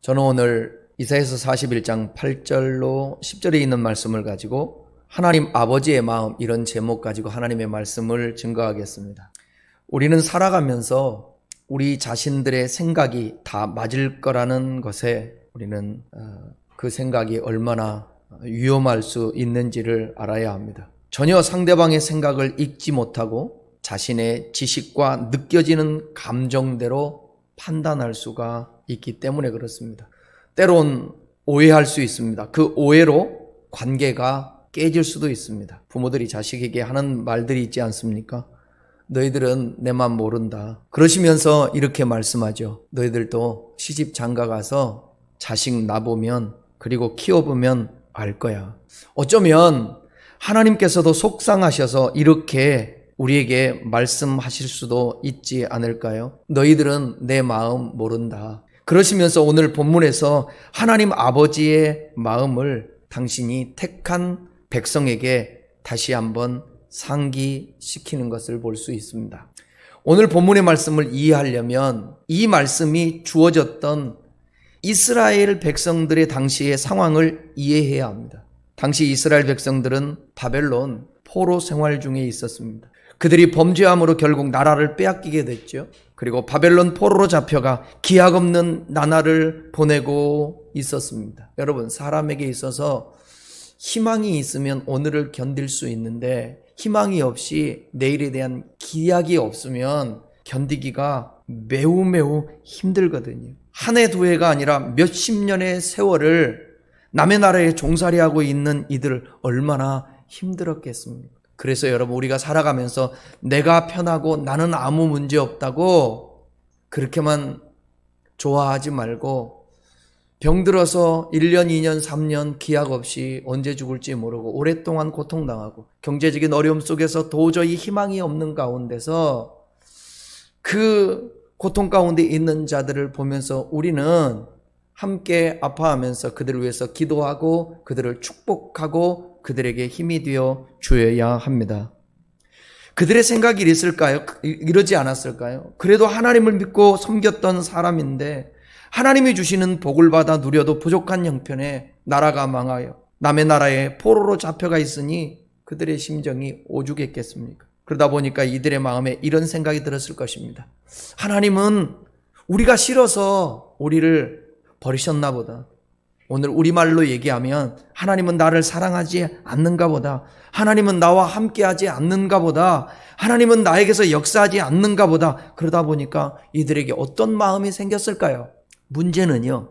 저는 오늘 이사야서 41장 8절로 10절에 있는 말씀을 가지고 하나님 아버지의 마음, 이런 제목 가지고 하나님의 말씀을 증거하겠습니다. 우리는 살아가면서 우리 자신들의 생각이 다 맞을 거라는 것에 우리는 그 생각이 얼마나 위험할 수 있는지를 알아야 합니다. 전혀 상대방의 생각을 읽지 못하고 자신의 지식과 느껴지는 감정대로 판단할 수가 있기 때문에 그렇습니다. 때론 오해할 수 있습니다. 그 오해로 관계가 깨질 수도 있습니다. 부모들이 자식에게 하는 말들이 있지 않습니까? 너희들은 내 맘 모른다. 그러시면서 이렇게 말씀하죠. 너희들도 시집 장가 가서 자식 낳아보면, 그리고 키워보면 알 거야. 어쩌면 하나님께서도 속상하셔서 이렇게 우리에게 말씀하실 수도 있지 않을까요? 너희들은 내 마음 모른다. 그러시면서 오늘 본문에서 하나님 아버지의 마음을 당신이 택한 백성에게 다시 한번 상기시키는 것을 볼 수 있습니다. 오늘 본문의 말씀을 이해하려면 이 말씀이 주어졌던 이스라엘 백성들의 당시의 상황을 이해해야 합니다. 당시 이스라엘 백성들은 바벨론 포로 생활 중에 있었습니다. 그들이 범죄함으로 결국 나라를 빼앗기게 됐죠. 그리고 바벨론 포로로 잡혀가 기약 없는 나날을 보내고 있었습니다. 여러분, 사람에게 있어서 희망이 있으면 오늘을 견딜 수 있는데 희망이 없이 내일에 대한 기약이 없으면 견디기가 매우 힘들거든요. 한 해 두 해가 아니라 몇십 년의 세월을 남의 나라에 종살이하고 있는 이들 얼마나 힘들었겠습니까? 그래서 여러분, 우리가 살아가면서 내가 편하고 나는 아무 문제 없다고 그렇게만 좋아하지 말고 병들어서 1년, 2년, 3년 기약 없이 언제 죽을지 모르고 오랫동안 고통당하고 경제적인 어려움 속에서 도저히 희망이 없는 가운데서 그 고통 가운데 있는 자들을 보면서 우리는 함께 아파하면서 그들을 위해서 기도하고 그들을 축복하고 그들에게 힘이 되어 주어야 합니다. 그들의 생각이 이랬을까요? 이러지 않았을까요? 그래도 하나님을 믿고 섬겼던 사람인데 하나님이 주시는 복을 받아 누려도 부족한 형편에 나라가 망하여 남의 나라에 포로로 잡혀가 있으니 그들의 심정이 오죽했겠습니까? 그러다 보니까 이들의 마음에 이런 생각이 들었을 것입니다. 하나님은 우리가 싫어서 우리를 버리셨나 보다. 오늘 우리말로 얘기하면 하나님은 나를 사랑하지 않는가 보다. 하나님은 나와 함께하지 않는가 보다. 하나님은 나에게서 역사하지 않는가 보다. 그러다 보니까 이들에게 어떤 마음이 생겼을까요? 문제는요,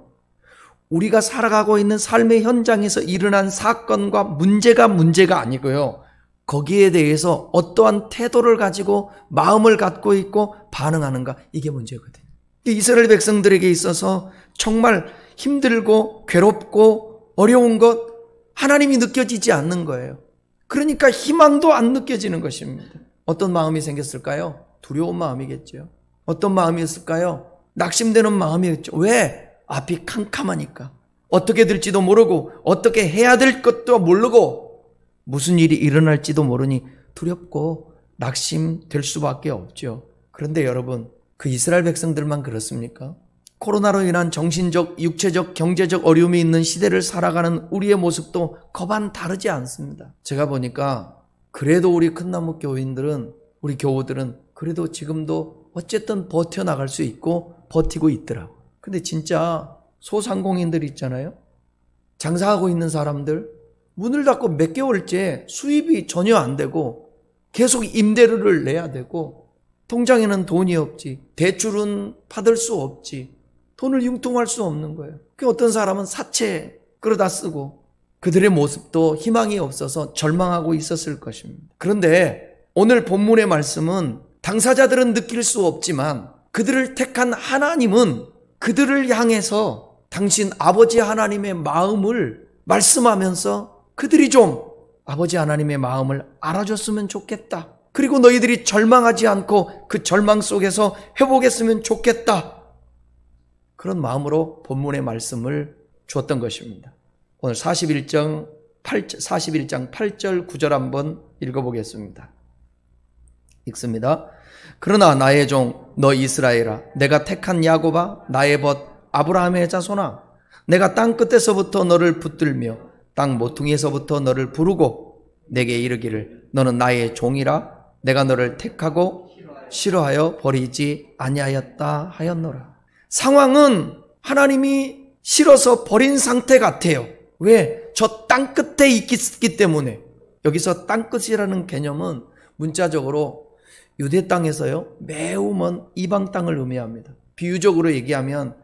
우리가 살아가고 있는 삶의 현장에서 일어난 사건과 문제가 아니고요, 거기에 대해서 어떠한 태도를 가지고 마음을 갖고 있고 반응하는가, 이게 문제거든요. 이스라엘 백성들에게 있어서 정말 힘들고 괴롭고 어려운 것, 하나님이 느껴지지 않는 거예요. 그러니까 희망도 안 느껴지는 것입니다. 어떤 마음이 생겼을까요? 두려운 마음이겠죠. 어떤 마음이었을까요? 낙심되는 마음이었죠. 왜? 앞이 캄캄하니까. 어떻게 될지도 모르고 어떻게 해야 될 것도 모르고 무슨 일이 일어날지도 모르니 두렵고 낙심될 수밖에 없죠. 그런데 여러분, 그 이스라엘 백성들만 그렇습니까? 코로나로 인한 정신적, 육체적, 경제적 어려움이 있는 시대를 살아가는 우리의 모습도 거반 다르지 않습니다. 제가 보니까 그래도 우리 큰나무 교인들은, 우리 교우들은 그래도 지금도 어쨌든 버텨나갈 수 있고 버티고 있더라고요. 근데 진짜 소상공인들 있잖아요. 장사하고 있는 사람들, 문을 닫고 몇 개월째 수입이 전혀 안 되고 계속 임대료를 내야 되고 통장에는 돈이 없지, 대출은 받을 수 없지, 돈을 융통할 수 없는 거예요. 어떤 사람은 사채 끌어다 쓰고 그들의 모습도 희망이 없어서 절망하고 있었을 것입니다. 그런데 오늘 본문의 말씀은 당사자들은 느낄 수 없지만 그들을 택한 하나님은 그들을 향해서 당신 아버지 하나님의 마음을 말씀하면서 그들이 좀 아버지 하나님의 마음을 알아줬으면 좋겠다. 그리고 너희들이 절망하지 않고 그 절망 속에서 회복했으면 좋겠다. 그런 마음으로 본문의 말씀을 주었던 것입니다. 오늘 41장 8절 9절 한번 읽어보겠습니다. 읽습니다. 그러나 나의 종 너 이스라엘아, 내가 택한 야곱아, 나의 벗 아브라함의 자손아, 내가 땅 끝에서부터 너를 붙들며 땅 모퉁이에서부터 너를 부르고 내게 이르기를 너는 나의 종이라 내가 너를 택하고 싫어하여 버리지 아니하였다 하였노라. 상황은 하나님이 싫어서 버린 상태 같아요. 왜? 저 땅 끝에 있기 때문에. 여기서 땅 끝이라는 개념은 문자적으로 유대 땅에서요, 매우 먼 이방 땅을 의미합니다. 비유적으로 얘기하면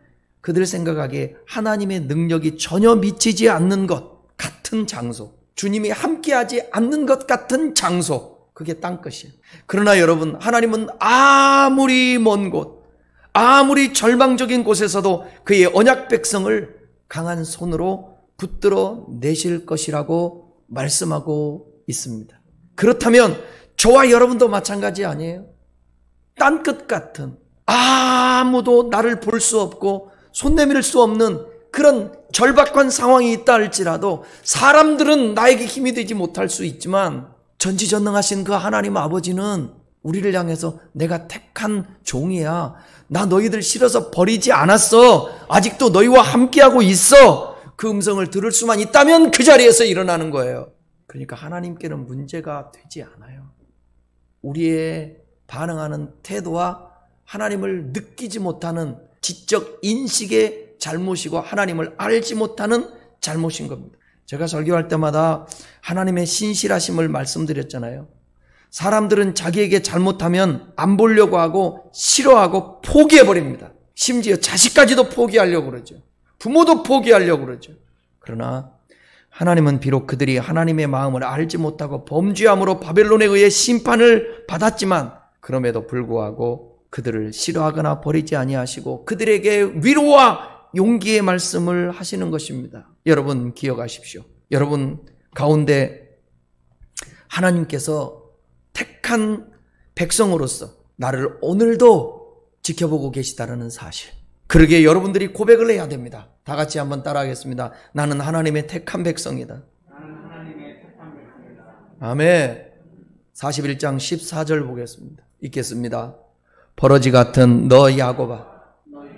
그들 생각하기에 하나님의 능력이 전혀 미치지 않는 것 같은 장소, 주님이 함께하지 않는 것 같은 장소, 그게 땅 끝이에요. 그러나 여러분, 하나님은 아무리 먼 곳, 아무리 절망적인 곳에서도 그의 언약 백성을 강한 손으로 붙들어 내실 것이라고 말씀하고 있습니다. 그렇다면 저와 여러분도 마찬가지 아니에요? 땅끝 같은, 아무도 나를 볼 수 없고 손 내밀 수 없는 그런 절박한 상황이 있다 할지라도 사람들은 나에게 힘이 되지 못할 수 있지만 전지전능하신 그 하나님 아버지는 우리를 향해서 내가 택한 종이야. 나 너희들 싫어서 버리지 않았어. 아직도 너희와 함께하고 있어. 그 음성을 들을 수만 있다면 그 자리에서 일어나는 거예요. 그러니까 하나님께는 문제가 되지 않아요. 우리의 반응하는 태도와 하나님을 느끼지 못하는 지적 인식의 잘못이고 하나님을 알지 못하는 잘못인 겁니다. 제가 설교할 때마다 하나님의 신실하심을 말씀드렸잖아요. 사람들은 자기에게 잘못하면 안 보려고 하고 싫어하고 포기해버립니다. 심지어 자식까지도 포기하려고 그러죠. 부모도 포기하려고 그러죠. 그러나 하나님은 비록 그들이 하나님의 마음을 알지 못하고 범죄함으로 바벨론에 의해 심판을 받았지만 그럼에도 불구하고 그들을 싫어하거나 버리지 아니하시고 그들에게 위로와 용기의 말씀을 하시는 것입니다. 여러분 기억하십시오. 여러분 가운데 하나님께서 택한 백성으로서 나를 오늘도 지켜보고 계시다는 사실. 그러기에 여러분들이 고백을 해야 됩니다. 다 같이 한번 따라하겠습니다. 나는 하나님의 택한 백성이다. 아멘. 41장 14절 보겠습니다. 읽겠습니다. 버러지 같은 너 야곱아,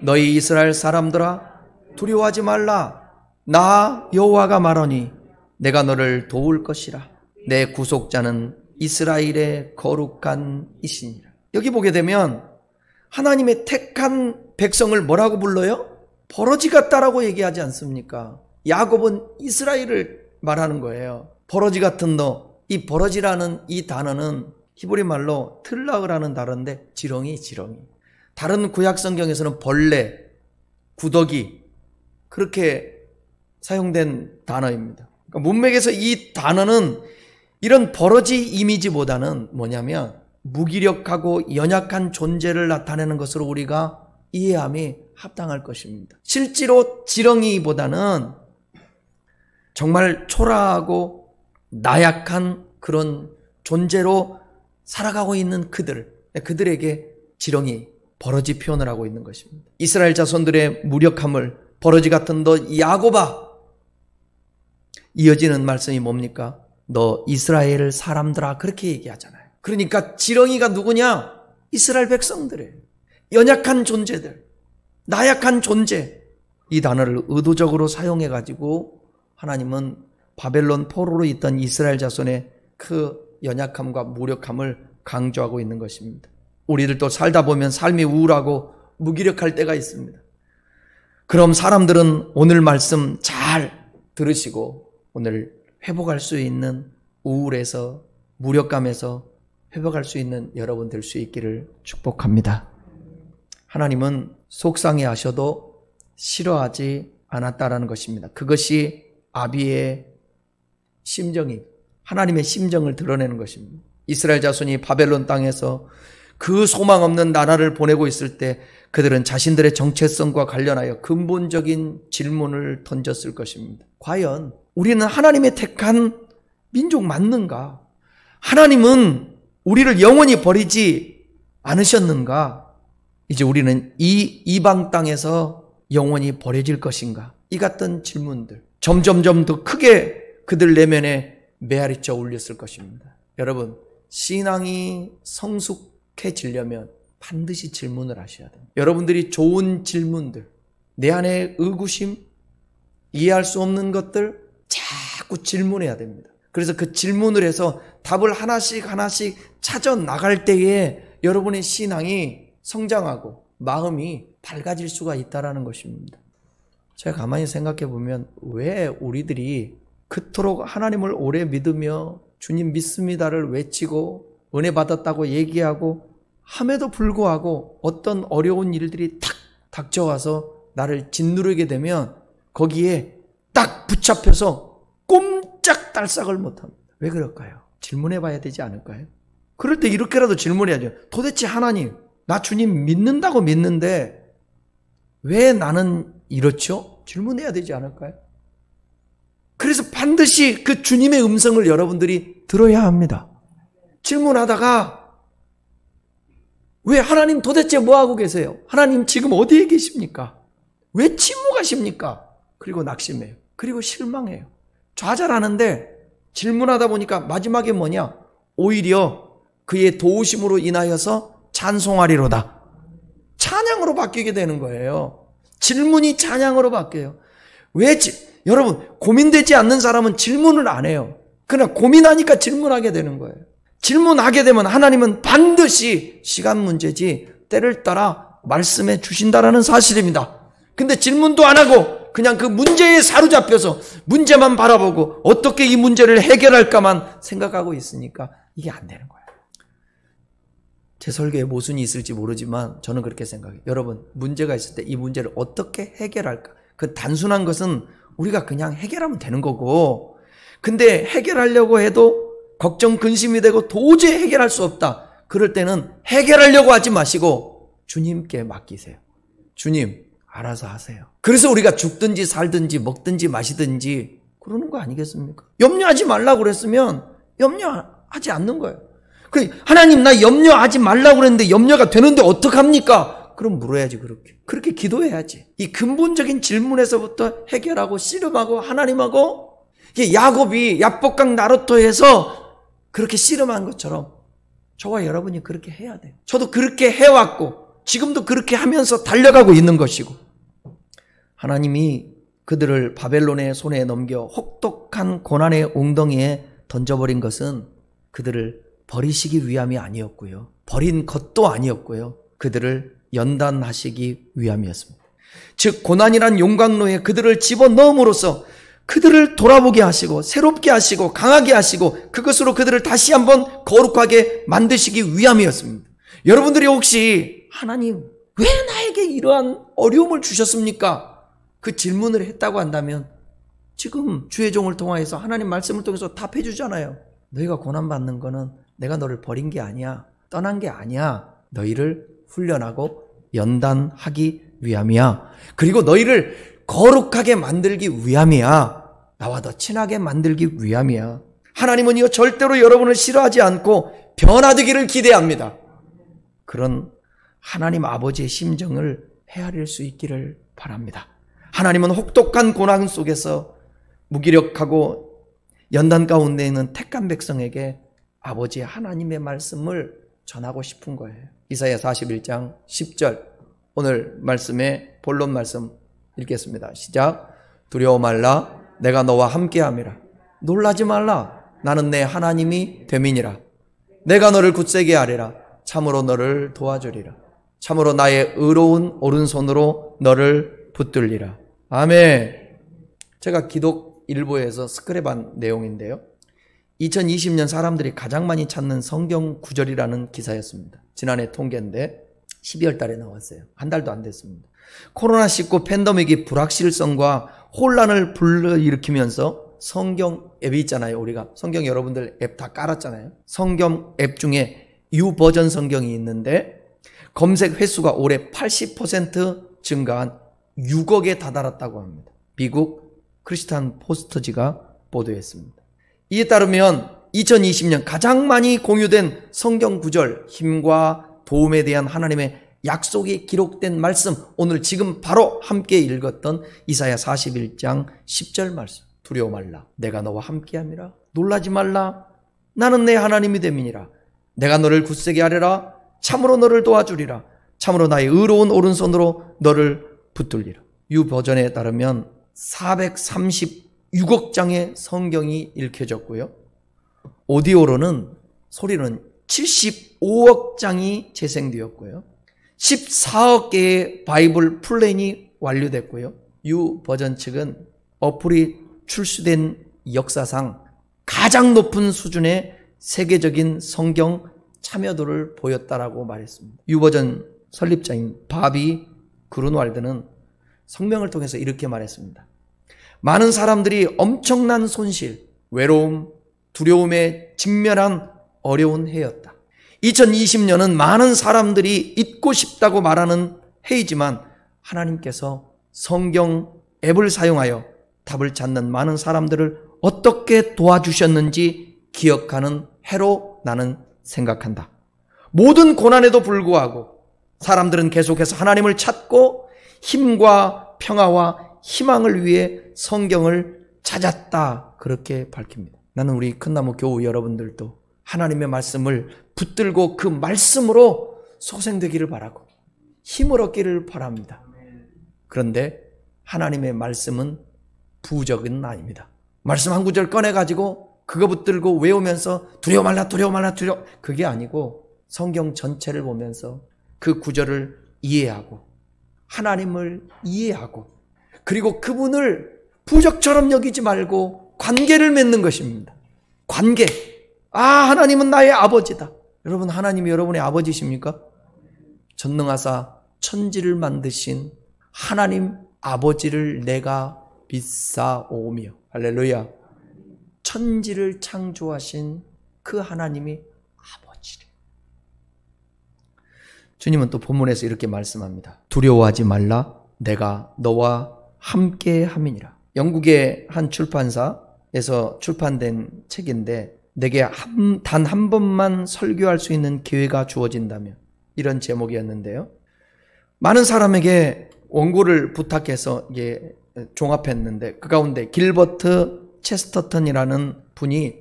너희 이스라엘 사람들아, 두려워하지 말라. 나 여호와가 말하니 내가 너를 도울 것이라. 내 구속자는 이스라엘의 거룩한 이시니라. 여기 보게 되면 하나님의 택한 백성을 뭐라고 불러요? 버러지 같다라고 얘기하지 않습니까? 야곱은 이스라엘을 말하는 거예요. 버러지 같은 너. 이 버러지라는 이 단어는 히브리 말로 틀라흐라는 단어인데 지렁이. 다른 구약 성경에서는 벌레, 구더기 그렇게 사용된 단어입니다. 그러니까 문맥에서 이 단어는 이런 버러지 이미지보다는 뭐냐면 무기력하고 연약한 존재를 나타내는 것으로 우리가 이해함이 합당할 것입니다. 실제로 지렁이보다는 정말 초라하고 나약한 그런 존재로 살아가고 있는 그들에게 지렁이, 버러지 표현을 하고 있는 것입니다. 이스라엘 자손들의 무력함을 버러지 같은 너 야곱아, 이어지는 말씀이 뭡니까? 너 이스라엘 사람들아, 그렇게 얘기하잖아요. 그러니까 지렁이가 누구냐? 이스라엘 백성들이에요. 연약한 존재들, 나약한 존재. 이 단어를 의도적으로 사용해가지고 하나님은 바벨론 포로로 있던 이스라엘 자손의 그 연약함과 무력함을 강조하고 있는 것입니다. 우리들도 살다 보면 삶이 우울하고 무기력할 때가 있습니다. 그럼 사람들은 오늘 말씀 잘 들으시고 오늘 회복할 수 있는 우울에서, 무력감에서 회복할 수 있는 여러분 될 수 있기를 축복합니다. 하나님은 속상해 하셔도 싫어하지 않았다라는 것입니다. 그것이 아비의 심정이, 하나님의 심정을 드러내는 것입니다. 이스라엘 자손이 바벨론 땅에서 그 소망 없는 나라를 보내고 있을 때 그들은 자신들의 정체성과 관련하여 근본적인 질문을 던졌을 것입니다. 과연 우리는 하나님의 택한 민족 맞는가? 하나님은 우리를 영원히 버리지 않으셨는가? 이제 우리는 이 이방 땅에서 영원히 버려질 것인가? 이 같은 질문들 점점점 더 크게 그들 내면에 메아리쳐 울렸을 것입니다. 여러분, 신앙이 성숙해지려면 반드시 질문을 하셔야 됩니다. 여러분들이 좋은 질문들, 내 안에 의구심, 이해할 수 없는 것들 자꾸 질문해야 됩니다. 그래서 그 질문을 해서 답을 하나씩 찾아 나갈 때에 여러분의 신앙이 성장하고 마음이 밝아질 수가 있다는 것입니다. 제가 가만히 생각해 보면 왜 우리들이 그토록 하나님을 오래 믿으며 주님 믿습니다를 외치고 은혜 받았다고 얘기하고 함에도 불구하고 어떤 어려운 일들이 탁 닥쳐와서 나를 짓누르게 되면 거기에 딱 붙잡혀서 꼼짝달싹을 못합니다. 왜 그럴까요? 질문해 봐야 되지 않을까요? 그럴 때 이렇게라도 질문해야죠. 도대체 하나님, 나 주님 믿는다고 믿는데 왜 나는 이렇죠? 질문해야 되지 않을까요? 그래서 반드시 그 주님의 음성을 여러분들이 들어야 합니다. 질문하다가 왜 하나님 도대체 뭐하고 계세요? 하나님 지금 어디에 계십니까? 왜 침묵하십니까? 그리고 낙심해요. 그리고 실망해요. 좌절하는데 질문하다 보니까 마지막에 뭐냐? 오히려 그의 도우심으로 인하여서 찬송하리로다. 찬양으로 바뀌게 되는 거예요. 질문이 찬양으로 바뀌어요. 여러분, 고민되지 않는 사람은 질문을 안 해요. 그러나 고민하니까 질문하게 되는 거예요. 질문하게 되면 하나님은 반드시 시간 문제지 때를 따라 말씀해 주신다라는 사실입니다. 근데 질문도 안 하고 그냥 그 문제에 사로잡혀서 문제만 바라보고 어떻게 이 문제를 해결할까만 생각하고 있으니까 이게 안 되는 거예요. 제 설계에 모순이 있을지 모르지만 저는 그렇게 생각해요. 여러분, 문제가 있을 때 이 문제를 어떻게 해결할까? 그 단순한 것은 우리가 그냥 해결하면 되는 거고, 근데 해결하려고 해도 걱정, 근심이 되고 도저히 해결할 수 없다. 그럴 때는 해결하려고 하지 마시고 주님께 맡기세요. 주님, 알아서 하세요. 그래서 우리가 죽든지 살든지 먹든지 마시든지 그러는 거 아니겠습니까? 염려하지 말라고 그랬으면 염려하지 않는 거예요. 하나님, 나 염려하지 말라고 그랬는데 염려가 되는데 어떡합니까? 그럼 물어야지. 그렇게 기도해야지. 이 근본적인 질문에서부터 해결하고 씨름하고 하나님하고, 이게 야곱이 야복강 나루토에서 그렇게 씨름한 것처럼 저와 여러분이 그렇게 해야 돼요. 저도 그렇게 해왔고 지금도 그렇게 하면서 달려가고 있는 것이고, 하나님이 그들을 바벨론의 손에 넘겨 혹독한 고난의 웅덩이에 던져버린 것은 그들을 버리시기 위함이 아니었고요, 버린 것도 아니었고요, 그들을 연단하시기 위함이었습니다. 즉 고난이란 용광로에 그들을 집어넣음으로써 그들을 돌아보게 하시고 새롭게 하시고 강하게 하시고 그것으로 그들을 다시 한번 거룩하게 만드시기 위함이었습니다. 여러분들이 혹시 하나님 왜 나에게 이러한 어려움을 주셨습니까? 그 질문을 했다고 한다면 지금 주의 종을 통하여서 하나님 말씀을 통해서 답해 주잖아요. 너희가 고난받는 거는 내가 너를 버린 게 아니야, 떠난 게 아니야. 너희를 훈련하고 연단하기 위함이야. 그리고 너희를 거룩하게 만들기 위함이야. 나와 더 친하게 만들기 위함이야. 하나님은 이거 절대로 여러분을 싫어하지 않고 변화되기를 기대합니다. 그런 하나님 아버지의 심정을 헤아릴 수 있기를 바랍니다. 하나님은 혹독한 고난 속에서 무기력하고 연단 가운데 있는 택한 백성에게 아버지의 하나님의 말씀을 전하고 싶은 거예요. 이사야 41장 10절, 오늘 말씀의 본론 말씀 읽겠습니다. 시작. 두려워 말라, 내가 너와 함께함이라. 놀라지 말라, 나는 내 하나님이 됨이니라. 내가 너를 굳세게 하리라. 참으로 너를 도와주리라. 참으로 나의 의로운 오른손으로 너를 붙들리라. 아멘. 제가 기독 일보에서 스크랩한 내용인데요, 2020년 사람들이 가장 많이 찾는 성경 구절이라는 기사였습니다. 지난해 통계인데 12월 달에 나왔어요. 한 달도 안 됐습니다. 코로나19 팬데믹이 불확실성과 혼란을 불러일으키면서 성경 앱이 있잖아요. 우리가 성경 여러분들 앱 다 깔았잖아요. 성경 앱 중에 U 버전 성경이 있는데 검색 횟수가 올해 80% 증가한 6억에 다다랐다고 합니다. 미국 크리스찬 포스터지가 보도했습니다. 이에 따르면 2020년 가장 많이 공유된 성경 구절, 힘과 도움에 대한 하나님의 약속이 기록된 말씀, 오늘 지금 바로 함께 읽었던 이사야 41장 10절 말씀. 두려워 말라, 내가 너와 함께함이라. 놀라지 말라, 나는 내 하나님이 됨이니라. 내가 너를 굳세게 하리라. 참으로 너를 도와주리라. 참으로 나의 의로운 오른손으로 너를 붙들리라. 유버전에 따르면 436억 장의 성경이 읽혀졌고요. 오디오로는 소리는 75억 장이 재생되었고요. 14억 개의 바이블 플랜이 완료됐고요. 유버전 측은 어플이 출시된 역사상 가장 높은 수준의 세계적인 성경 참여도를 보였다라고 말했습니다. 유버전 설립자인 바비 그룬왈드는 성명을 통해서 이렇게 말했습니다. 많은 사람들이 엄청난 손실, 외로움, 두려움에 직면한 어려운 해였다. 2020년은 많은 사람들이 잊고 싶다고 말하는 해이지만 하나님께서 성경 앱을 사용하여 답을 찾는 많은 사람들을 어떻게 도와주셨는지 기억하는 해로 나는 생각한다. 모든 고난에도 불구하고 사람들은 계속해서 하나님을 찾고 힘과 평화와 희망을 위해 성경을 찾았다. 그렇게 밝힙니다. 나는 우리 큰나무 교우 여러분들도 하나님의 말씀을 붙들고 그 말씀으로 소생되기를 바라고 힘을 얻기를 바랍니다. 그런데 하나님의 말씀은 부적은 아닙니다. 말씀 한 구절 꺼내가지고 그거 붙들고 외우면서 두려워 말라 그게 아니고 성경 전체를 보면서 그 구절을 이해하고 하나님을 이해하고 그리고 그분을 부적처럼 여기지 말고 관계를 맺는 것입니다. 관계. 하나님은 나의 아버지다. 여러분, 하나님이 여러분의 아버지십니까? 전능하사 천지를 만드신 하나님 아버지를 내가 믿사오며, 할렐루야. 천지를 창조하신 그 하나님이 아버지래. 주님은 또 본문에서 이렇게 말씀합니다. 두려워하지 말라. 내가 너와 함께 함이니라. 영국의 한 출판사에서 출판된 책인데 내게 단 한 번만 설교할 수 있는 기회가 주어진다면, 이런 제목이었는데요. 많은 사람에게 원고를 부탁해서 이게 종합했는데 그 가운데 길버트 체스터턴이라는 분이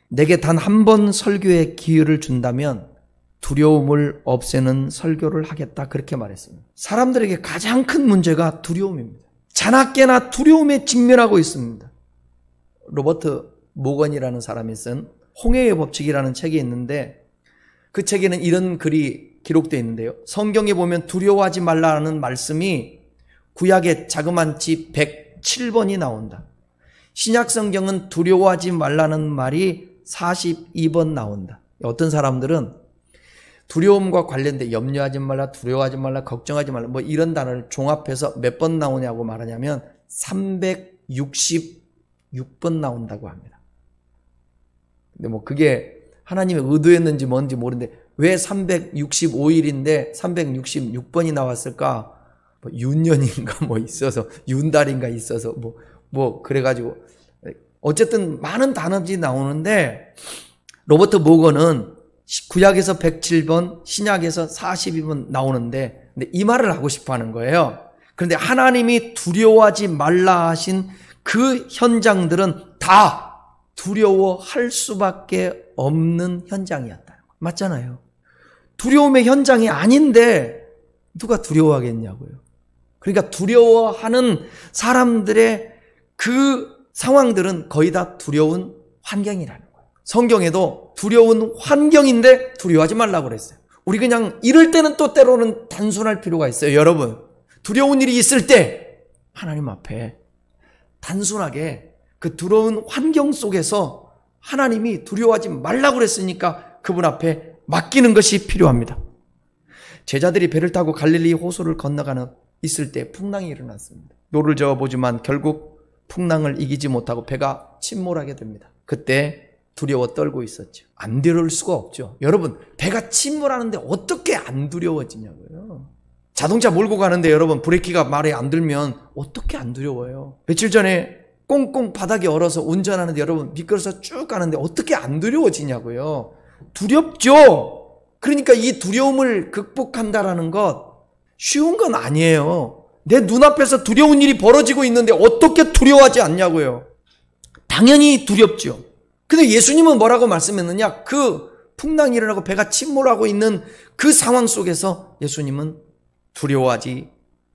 내게 단 한 번 설교의 기회를 준다면 두려움을 없애는 설교를 하겠다, 그렇게 말했습니다. 사람들에게 가장 큰 문제가 두려움입니다. 자나깨나 두려움에 직면하고 있습니다. 로버트 모건이라는 사람이 쓴 홍해의 법칙이라는 책이 있는데 그 책에는 이런 글이 기록되어 있는데요. 성경에 보면 두려워하지 말라는 말씀이 구약의 자그만치 107번이 나온다. 신약 성경은 두려워하지 말라는 말이 42번 나온다. 어떤 사람들은 두려움과 관련된 염려하지 말라, 두려워하지 말라, 걱정하지 말라 뭐 이런 단어를 종합해서 몇 번 나오냐고 말하냐면 366번 나온다고 합니다. 근데 뭐 그게 하나님의 의도였는지 뭔지 모르는데 왜 365일인데 366번이 나왔을까? 뭐 윤년인가 뭐 있어서 윤달인가 있어서 뭐 그래가지고 어쨌든 많은 단어들이 나오는데 로버트 모건은 구약에서 107번, 신약에서 42번 나오는데 근데 이 말을 하고 싶어 하는 거예요. 그런데 하나님이 두려워하지 말라 하신 그 현장들은 다 두려워할 수밖에 없는 현장이었다. 맞잖아요. 두려움의 현장이 아닌데 누가 두려워하겠냐고요. 그러니까 두려워하는 사람들의 그 상황들은 거의 다 두려운 환경이라는 거예요. 성경에도 두려운 환경인데 두려워하지 말라고 그랬어요. 우리 그냥 이럴 때는 또 때로는 단순할 필요가 있어요. 여러분, 두려운 일이 있을 때 하나님 앞에 단순하게 그 두려운 환경 속에서 하나님이 두려워하지 말라고 그랬으니까 그분 앞에 맡기는 것이 필요합니다. 제자들이 배를 타고 갈릴리 호수를 건너가는 있을 때 풍랑이 일어났습니다. 노를 저어보지만 결국 풍랑을 이기지 못하고 배가 침몰하게 됩니다. 그때 두려워 떨고 있었죠. 안 두려울 수가 없죠. 여러분, 배가 침몰하는데 어떻게 안 두려워지냐고요. 자동차 몰고 가는데 여러분 브레이크가 말에 안 들면 어떻게 안 두려워요. 며칠 전에 꽁꽁 바닥에 얼어서 운전하는데 여러분 미끄러서 쭉 가는데 어떻게 안 두려워지냐고요. 두렵죠. 그러니까 이 두려움을 극복한다라는 것 쉬운 건 아니에요. 내 눈앞에서 두려운 일이 벌어지고 있는데 어떻게 두려워하지 않냐고요. 당연히 두렵죠. 근데 예수님은 뭐라고 말씀했느냐? 그 풍랑이 일어나고 배가 침몰하고 있는 그 상황 속에서 예수님은 두려워하지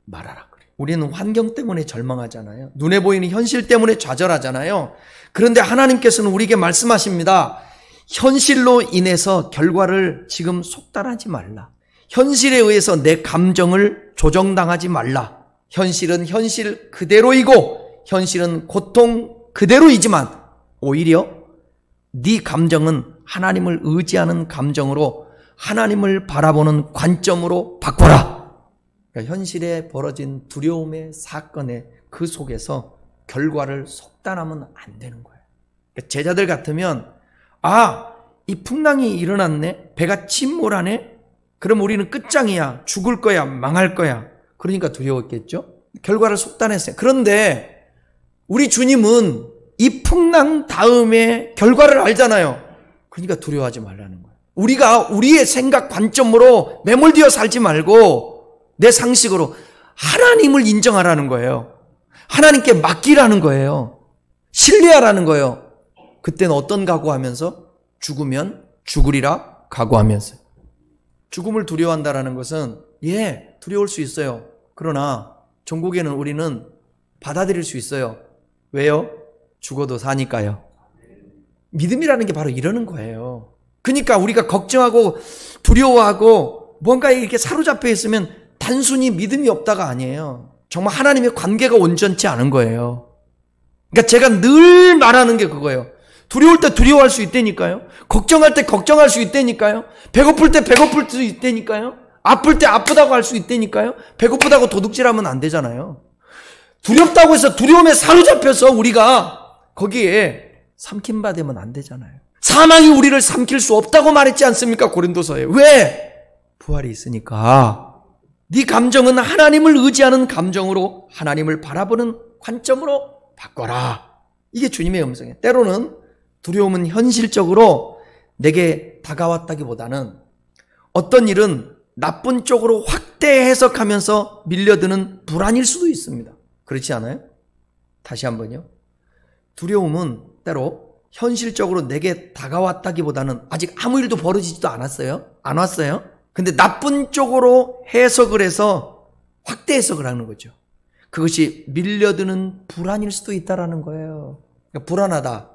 말아라 그래요. 우리는 환경 때문에 절망하잖아요. 눈에 보이는 현실 때문에 좌절하잖아요. 그런데 하나님께서는 우리에게 말씀하십니다. 현실로 인해서 결과를 지금 속단하지 말라. 현실에 의해서 내 감정을 조정당하지 말라. 현실은 현실 그대로이고 현실은 고통 그대로이지만 오히려 네 감정은 하나님을 의지하는 감정으로 하나님을 바라보는 관점으로 바꿔라. 그러니까 현실에 벌어진 두려움의 사건의 그 속에서 결과를 속단하면 안 되는 거예요. 그러니까 제자들 같으면 이 풍랑이 일어났네. 배가 침몰하네. 그럼 우리는 끝장이야. 죽을 거야. 망할 거야. 그러니까 두려웠겠죠. 결과를 속단했어요. 그런데 우리 주님은 이 풍랑 다음에 결과를 알잖아요. 그러니까 두려워하지 말라는 거예요. 우리가 우리의 생각 관점으로 매몰되어 살지 말고 내 상식으로 하나님을 인정하라는 거예요. 하나님께 맡기라는 거예요. 신뢰하라는 거예요. 그때는 어떤 각오하면서? 죽으면 죽으리라 각오하면서. 죽음을 두려워한다는 것은 두려울 수 있어요. 그러나 전국에는 우리는 받아들일 수 있어요. 왜요? 죽어도 사니까요. 믿음이라는 게 바로 이러는 거예요. 그러니까 우리가 걱정하고 두려워하고 뭔가에 이렇게 사로잡혀 있으면 단순히 믿음이 없다가 아니에요. 정말 하나님의 관계가 온전치 않은 거예요. 그러니까 제가 늘 말하는 게 그거예요. 두려울 때 두려워할 수 있다니까요. 걱정할 때 걱정할 수 있다니까요. 배고플 때 배고플 수 있다니까요. 아플 때 아프다고 할 수 있다니까요. 배고프다고 도둑질하면 안 되잖아요. 두렵다고 해서 두려움에 사로잡혀서 우리가 거기에 삼킴받으면 안 되잖아요. 사망이 우리를 삼킬 수 없다고 말했지 않습니까? 고린도서에. 왜? 부활이 있으니까. 네 감정은 하나님을 의지하는 감정으로 하나님을 바라보는 관점으로 바꿔라. 이게 주님의 음성이에요. 때로는 두려움은 현실적으로 내게 다가왔다기보다는 어떤 일은 나쁜 쪽으로 확대 해석하면서 밀려드는 불안일 수도 있습니다. 그렇지 않아요? 다시 한번요. 두려움은 때로 현실적으로 내게 다가왔다기보다는 아직 아무 일도 벌어지지도 않았어요. 안 왔어요. 근데 나쁜 쪽으로 해석을 해서 확대 해석을 하는 거죠. 그것이 밀려드는 불안일 수도 있다라는 거예요. 그러니까 불안하다.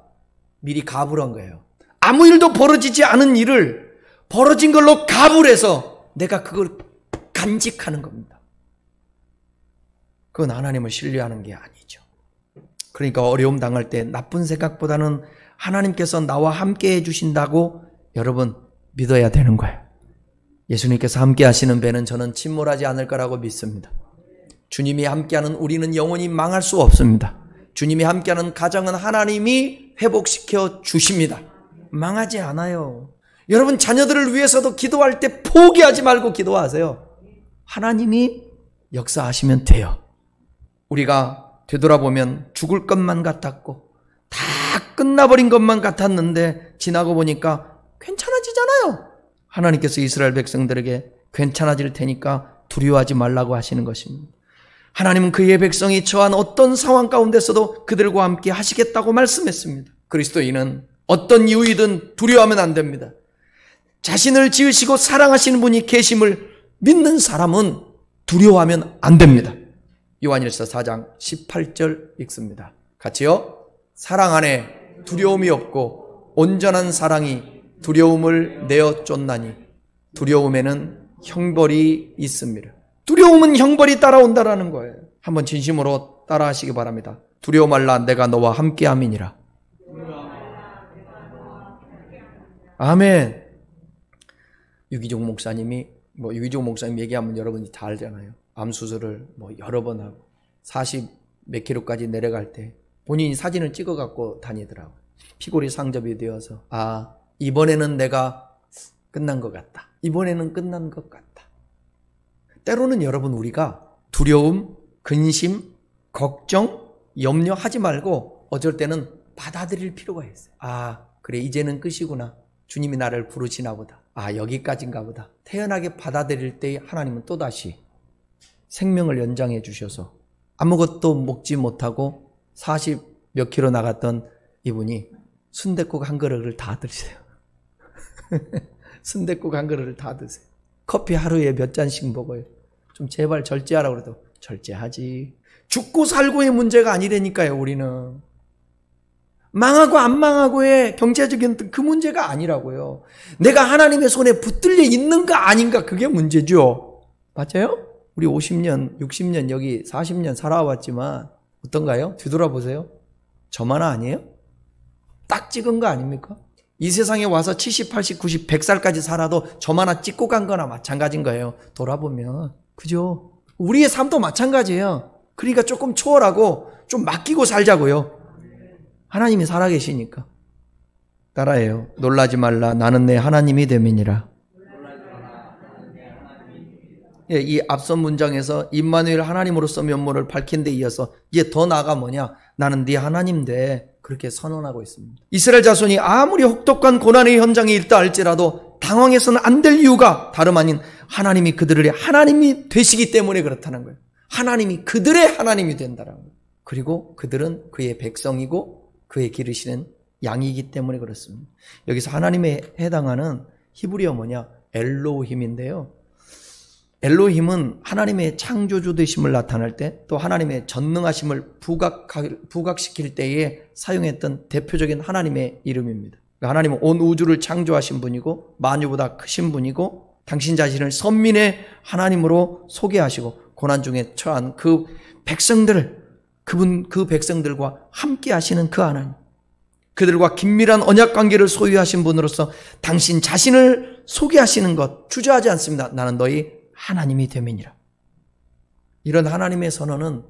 미리 가불 한 거예요. 아무 일도 벌어지지 않은 일을 벌어진 걸로 가불해서 내가 그걸 간직하는 겁니다. 그건 하나님을 신뢰하는 게 아니죠. 그러니까 어려움 당할 때 나쁜 생각보다는 하나님께서 나와 함께 해주신다고 여러분 믿어야 되는 거예요. 예수님께서 함께 하시는 배는 저는 침몰하지 않을 거라고 믿습니다. 주님이 함께하는 우리는 영원히 망할 수 없습니다. 주님이 함께하는 가정은 하나님이 회복시켜 주십니다. 망하지 않아요. 여러분 자녀들을 위해서도 기도할 때 포기하지 말고 기도하세요. 하나님이 역사하시면 돼요. 우리가 되돌아보면 죽을 것만 같았고 다 끝나버린 것만 같았는데 지나고 보니까 괜찮아지잖아요. 하나님께서 이스라엘 백성들에게 괜찮아질 테니까 두려워하지 말라고 하시는 것입니다. 하나님은 그의 백성이 처한 어떤 상황 가운데서도 그들과 함께 하시겠다고 말씀했습니다. 그리스도인은 어떤 이유이든 두려워하면 안 됩니다. 자신을 지으시고 사랑하시는 분이 계심을 믿는 사람은 두려워하면 안 됩니다. 요한일서 4장 18절 읽습니다. 같이요. 사랑 안에 두려움이 없고 온전한 사랑이 두려움을 내어 쫓나니 두려움에는 형벌이 있습니다. 두려움은 형벌이 따라온다라는 거예요. 한번 진심으로 따라하시기 바랍니다. 두려워 말라 내가 너와 함께함이니라. 아멘. 유기종 목사님 얘기하면 여러분이 다 알잖아요. 암 수술을 여러 번 하고 40 몇 킬로까지 내려갈 때 본인이 사진을 찍어 갖고 다니더라고요. 피골이 상접이 되어서 이번에는 내가 끝난 것 같다. 이번에는 끝난 것 같다. 때로는 여러분 우리가 두려움, 근심, 걱정, 염려하지 말고 어쩔 때는 받아들일 필요가 있어요. 그래 이제는 끝이구나. 주님이 나를 부르시나 보다. 여기까지인가 보다. 태연하게 받아들일 때 하나님은 또다시 생명을 연장해 주셔서 아무것도 먹지 못하고 40 몇 킬로 나갔던 이분이 순댓국 한 그릇을 다 드세요. 순댓국 한 그릇을 다 드세요. 커피 하루에 몇 잔씩 먹어요. 좀 제발 절제하라고 그래도 절제하지. 죽고 살고의 문제가 아니라니까요. 우리는 망하고 안 망하고의 경제적인 그 문제가 아니라고요. 내가 하나님의 손에 붙들려 있는가 아닌가, 그게 문제죠. 맞아요? 우리 50년 60년 여기 40년 살아왔지만 어떤가요? 뒤돌아보세요. 저만 아니에요? 딱 찍은 거 아닙니까? 이 세상에 와서 70, 80, 90, 100살까지 살아도 점 하나 찍고 간 거나 마찬가지인 거예요. 돌아보면. 그죠? 우리의 삶도 마찬가지예요. 그러니까 조금 초월하고 좀 맡기고 살자고요. 하나님이 살아계시니까. 따라해요. 놀라지 말라. 나는 내 하나님이 됨이니라. 예, 이 앞선 문장에서 임마누엘 하나님으로서 면모를 밝힌 데 이어서 이제 더 나아가 뭐냐? 나는 네 하나님 돼. 그렇게 선언하고 있습니다. 이스라엘 자손이 아무리 혹독한 고난의 현장에 있다 할지라도 당황해서는 안 될 이유가 다름 아닌 하나님이 그들의 하나님이 되시기 때문에 그렇다는 거예요. 하나님이 그들의 하나님이 된다는 거예요. 그리고 그들은 그의 백성이고 그의 기르시는 양이기 때문에 그렇습니다. 여기서 하나님에 해당하는 히브리어 뭐냐? 엘로힘인데요. 엘로힘은 하나님의 창조주 되심을 나타낼 때 또 하나님의 전능하심을 부각시킬 때에 사용했던 대표적인 하나님의 이름입니다. 하나님은 온 우주를 창조하신 분이고 만유보다 크신 분이고 당신 자신을 선민의 하나님으로 소개하시고 고난 중에 처한 그 백성들을 그 백성들과 함께 하시는 그 하나님, 그들과 긴밀한 언약 관계를 소유하신 분으로서 당신 자신을 소개하시는 것 주저하지 않습니다. 나는 너희 하나님이 됨이니라. 이런 하나님의 선언은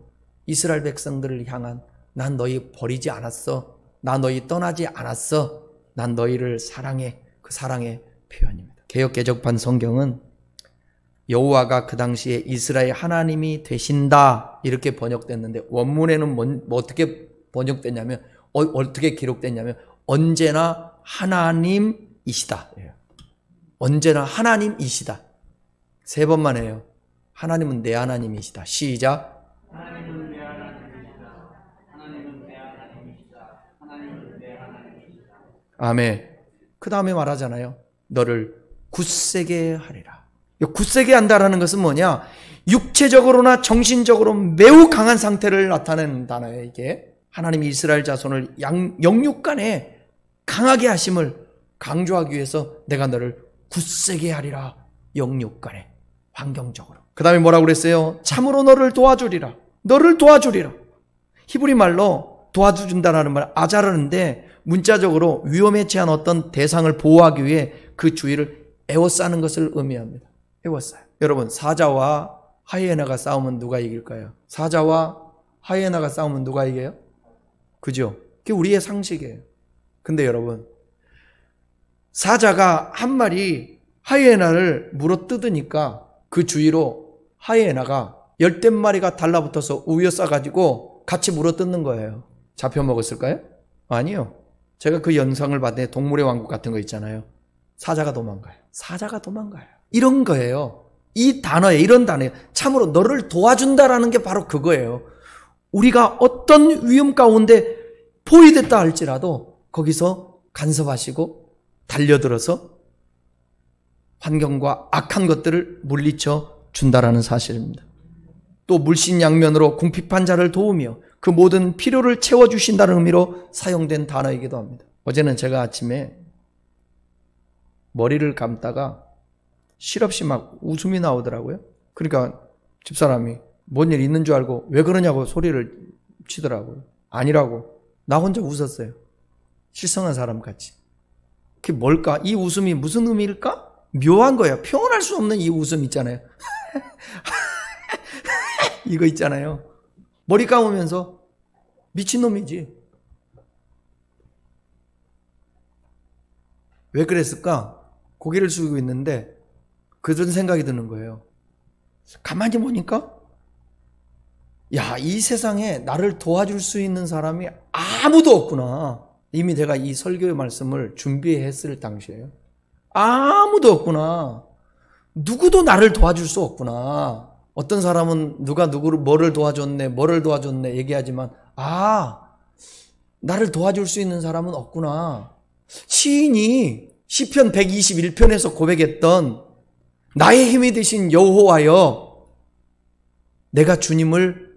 이스라엘 백성들을 향한 난 너희 버리지 않았어. 나 너희 떠나지 않았어. 난 너희를 사랑해. 그 사랑의 표현입니다. 개역 개정판 성경은 여호와가 그 당시에 이스라엘 하나님이 되신다 이렇게 번역됐는데 원문에는 어떻게 번역됐냐면 어떻게 기록됐냐면 언제나 하나님이시다. 언제나 하나님이시다. 3번만 해요. 하나님은 내 하나님이시다. 시작. 하나님은 내 하나님이시다. 하나님은 내 하나님이시다. 하나님은 내 하나님이시다. 아멘. 그 다음에 말하잖아요. 너를 굳세게 하리라. 굳세게 한다라는 것은 뭐냐? 육체적으로나 정신적으로 매우 강한 상태를 나타내는 단어예요. 이게 하나님이 이스라엘 자손을 영육간에 강하게 하심을 강조하기 위해서 내가 너를 굳세게 하리라. 영육간에 환경적으로. 그 다음에 뭐라고 그랬어요? 참으로 너를 도와주리라. 너를 도와주리라. 히브리 말로 도와준다라는 말 아자르는데 문자적으로 위험에 처한 어떤 대상을 보호하기 위해 그 주위를 에워싸는 것을 의미합니다. 에워싸요. 여러분, 사자와 하이에나가 싸우면 누가 이길까요? 사자와 하이에나가 싸우면 누가 이겨요? 그죠? 그게 우리의 상식이에요. 근데 여러분, 사자가 한 마리 하이에나를 물어뜯으니까 그 주위로 하이에나가 10마리가 달라붙어서 우여싸가지고 같이 물어뜯는 거예요. 잡혀먹었을까요? 아니요. 제가 그 영상을 봤는데 동물의 왕국 같은 거 있잖아요. 사자가 도망가요. 사자가 도망가요. 이런 거예요. 이 단어에 이런 단어에 참으로 너를 도와준다라는 게 바로 그거예요. 우리가 어떤 위험 가운데 포위됐다 할지라도 거기서 간섭하시고 달려들어서 환경과 악한 것들을 물리쳐 준다라는 사실입니다. 또 물신양면으로 궁핍한 자를 도우며 그 모든 필요를 채워주신다는 의미로 사용된 단어이기도 합니다. 어제는 제가 아침에 머리를 감다가 실없이 막 웃음이 나오더라고요. 그러니까 집사람이 뭔 일 있는 줄 알고 왜 그러냐고 소리를 치더라고요. 아니라고. 나 혼자 웃었어요. 실성한 사람 같이. 그게 뭘까? 이 웃음이 무슨 의미일까? 묘한 거예요. 표현할 수 없는 이 웃음 있잖아요. 이거 있잖아요. 머리 감으면서 미친놈이지. 왜 그랬을까? 고개를 숙이고 있는데 그런 생각이 드는 거예요. 가만히 보니까 야, 이 세상에 나를 도와줄 수 있는 사람이 아무도 없구나. 이미 내가 이 설교의 말씀을 준비했을 당시에요. 아무도 없구나. 누구도 나를 도와줄 수 없구나. 어떤 사람은 누가 누구를 뭐를 도와줬네 얘기하지만 나를 도와줄 수 있는 사람은 없구나. 시인이 시편 121편에서 고백했던 나의 힘이 되신 여호와여 내가 주님을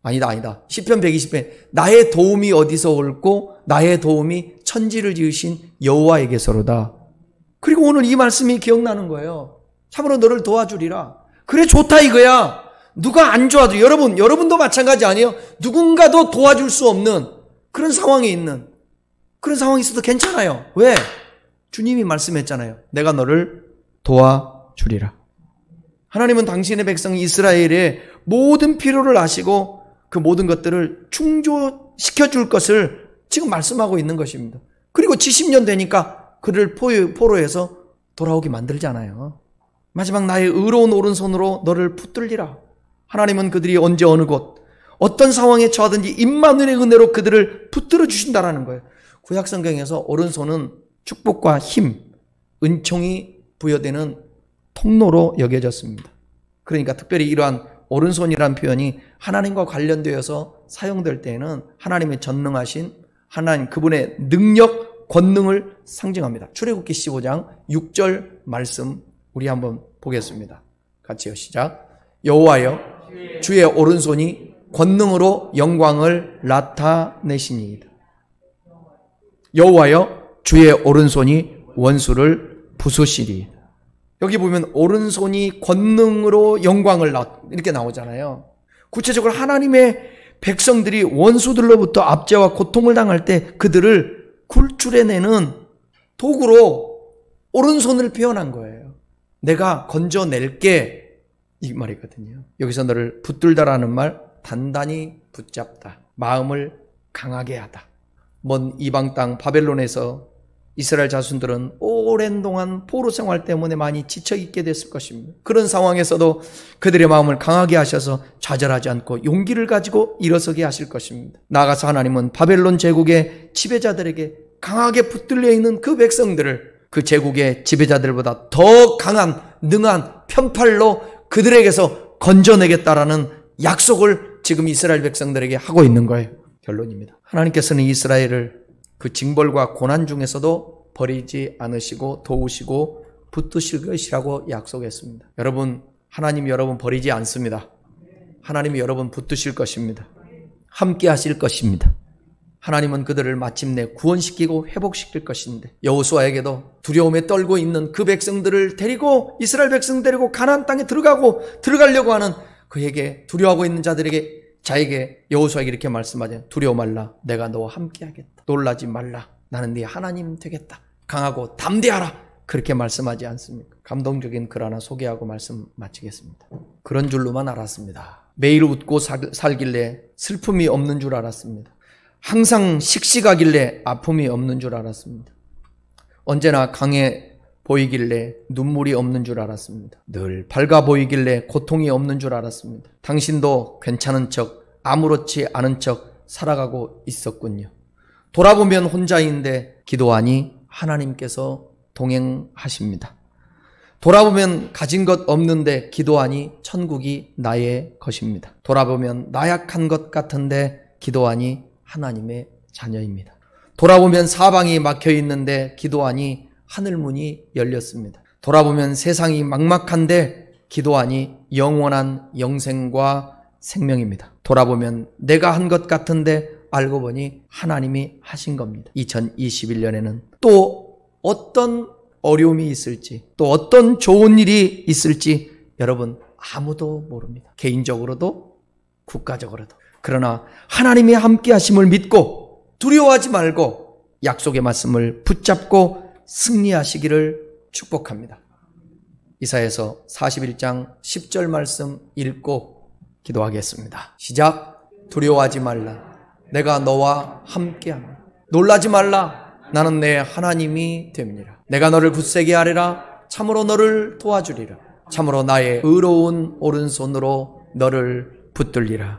아니다. 시편 120편 나의 도움이 어디서 올고 나의 도움이 천지를 지으신 여호와에게서로다. 그리고 오늘 이 말씀이 기억나는 거예요. 참으로 너를 도와주리라. 그래 좋다 이거야. 누가 안 도와도 여러분도 마찬가지 아니에요? 누군가도 도와줄 수 없는 그런 상황에 있는 그런 상황이 있어도 괜찮아요. 왜? 주님이 말씀했잖아요. 내가 너를 도와주리라. 하나님은 당신의 백성 이스라엘의 모든 필요를 아시고 그 모든 것들을 충족시켜 줄 것을 지금 말씀하고 있는 것입니다. 그리고 70년 되니까 그를 포로해서 돌아오게 만들잖아요. 마지막 나의 의로운 오른손으로 너를 붙들리라. 하나님은 그들이 언제 어느 곳 어떤 상황에 처하든지 임마누엘의 은혜로 그들을 붙들어 주신다라는 거예요. 구약 성경에서 오른손은 축복과 힘, 은총이 부여되는 통로로 여겨졌습니다. 그러니까 특별히 이러한 오른손이라는 표현이 하나님과 관련되어서 사용될 때에는 하나님의 전능하신 하나님 그분의 능력, 권능을 상징합니다. 출애굽기 15장 6절 말씀 우리 한번 보겠습니다. 같이요. 시작. 여호와여 주의 오른손이 권능으로 영광을 나타내시니이다. 여호와여 주의 오른손이 원수를 부수시리. 여기 보면 오른손이 권능으로 영광을 이렇게 나오잖아요. 구체적으로 하나님의 백성들이 원수들로부터 압제와 고통을 당할 때 그들을 굴출해내는 도구로 오른손을 표현한 거예요. 내가 건져낼게 이 말이거든요. 여기서 너를 붙들다라는 말 단단히 붙잡다. 마음을 강하게 하다. 먼 이방 땅 바벨론에서 이스라엘 자손들은 오랜 동안 포로 생활 때문에 많이 지쳐 있게 됐을 것입니다. 그런 상황에서도 그들의 마음을 강하게 하셔서 좌절하지 않고 용기를 가지고 일어서게 하실 것입니다. 나아가서 하나님은 바벨론 제국의 지배자들에게 강하게 붙들려 있는 그 백성들을 그 제국의 지배자들보다 더 강한 능한 편팔로 그들에게서 건져내겠다라는 약속을 지금 이스라엘 백성들에게 하고 있는 거예요. 결론입니다. 하나님께서는 이스라엘을 그 징벌과 고난 중에서도 버리지 않으시고 도우시고 붙드실 것이라고 약속했습니다. 여러분, 하나님이 여러분 버리지 않습니다. 하나님이 여러분 붙드실 것입니다. 함께 하실 것입니다. 하나님은 그들을 마침내 구원시키고 회복시킬 것인데 여호수아에게도 두려움에 떨고 있는 그 백성들을 데리고 이스라엘 백성 데리고 가나안 땅에 들어가려고 하는 그에게 두려워하고 있는 자에게 여호수아에게 이렇게 말씀하죠. 두려워 말라. 내가 너와 함께 하겠다. 놀라지 말라. 나는 네 하나님 되겠다. 강하고 담대하라. 그렇게 말씀하지 않습니까? 감동적인 글 하나 소개하고 말씀 마치겠습니다. 그런 줄로만 알았습니다. 매일 웃고 살길래 슬픔이 없는 줄 알았습니다. 항상 씩씩하길래 아픔이 없는 줄 알았습니다. 언제나 강해 보이길래 눈물이 없는 줄 알았습니다. 늘 밝아 보이길래 고통이 없는 줄 알았습니다. 당신도 괜찮은 척, 아무렇지 않은 척 살아가고 있었군요. 돌아보면 혼자인데 기도하니 하나님께서 동행하십니다. 돌아보면 가진 것 없는데 기도하니 천국이 나의 것입니다. 돌아보면 나약한 것 같은데 기도하니 하나님의 자녀입니다. 돌아보면 사방이 막혀 있는데 기도하니 하늘문이 열렸습니다. 돌아보면 세상이 막막한데 기도하니 영원한 영생과 생명입니다. 돌아보면 내가 한 것 같은데 알고 보니 하나님이 하신 겁니다. 2021년에는 또 어떤 어려움이 있을지, 또 어떤 좋은 일이 있을지 여러분 아무도 모릅니다. 개인적으로도 국가적으로도. 그러나 하나님의 함께 하심을 믿고 두려워하지 말고 약속의 말씀을 붙잡고 승리하시기를 축복합니다. 이사야서 41장 10절 말씀 읽고 기도하겠습니다. 시작. 두려워하지 말라. 내가 너와 함께하노라. 놀라지 말라. 나는 내 하나님이 됨이니라. 내가 너를 굳세게 하리라. 참으로 너를 도와주리라. 참으로 나의 의로운 오른손으로 너를 붙들리라.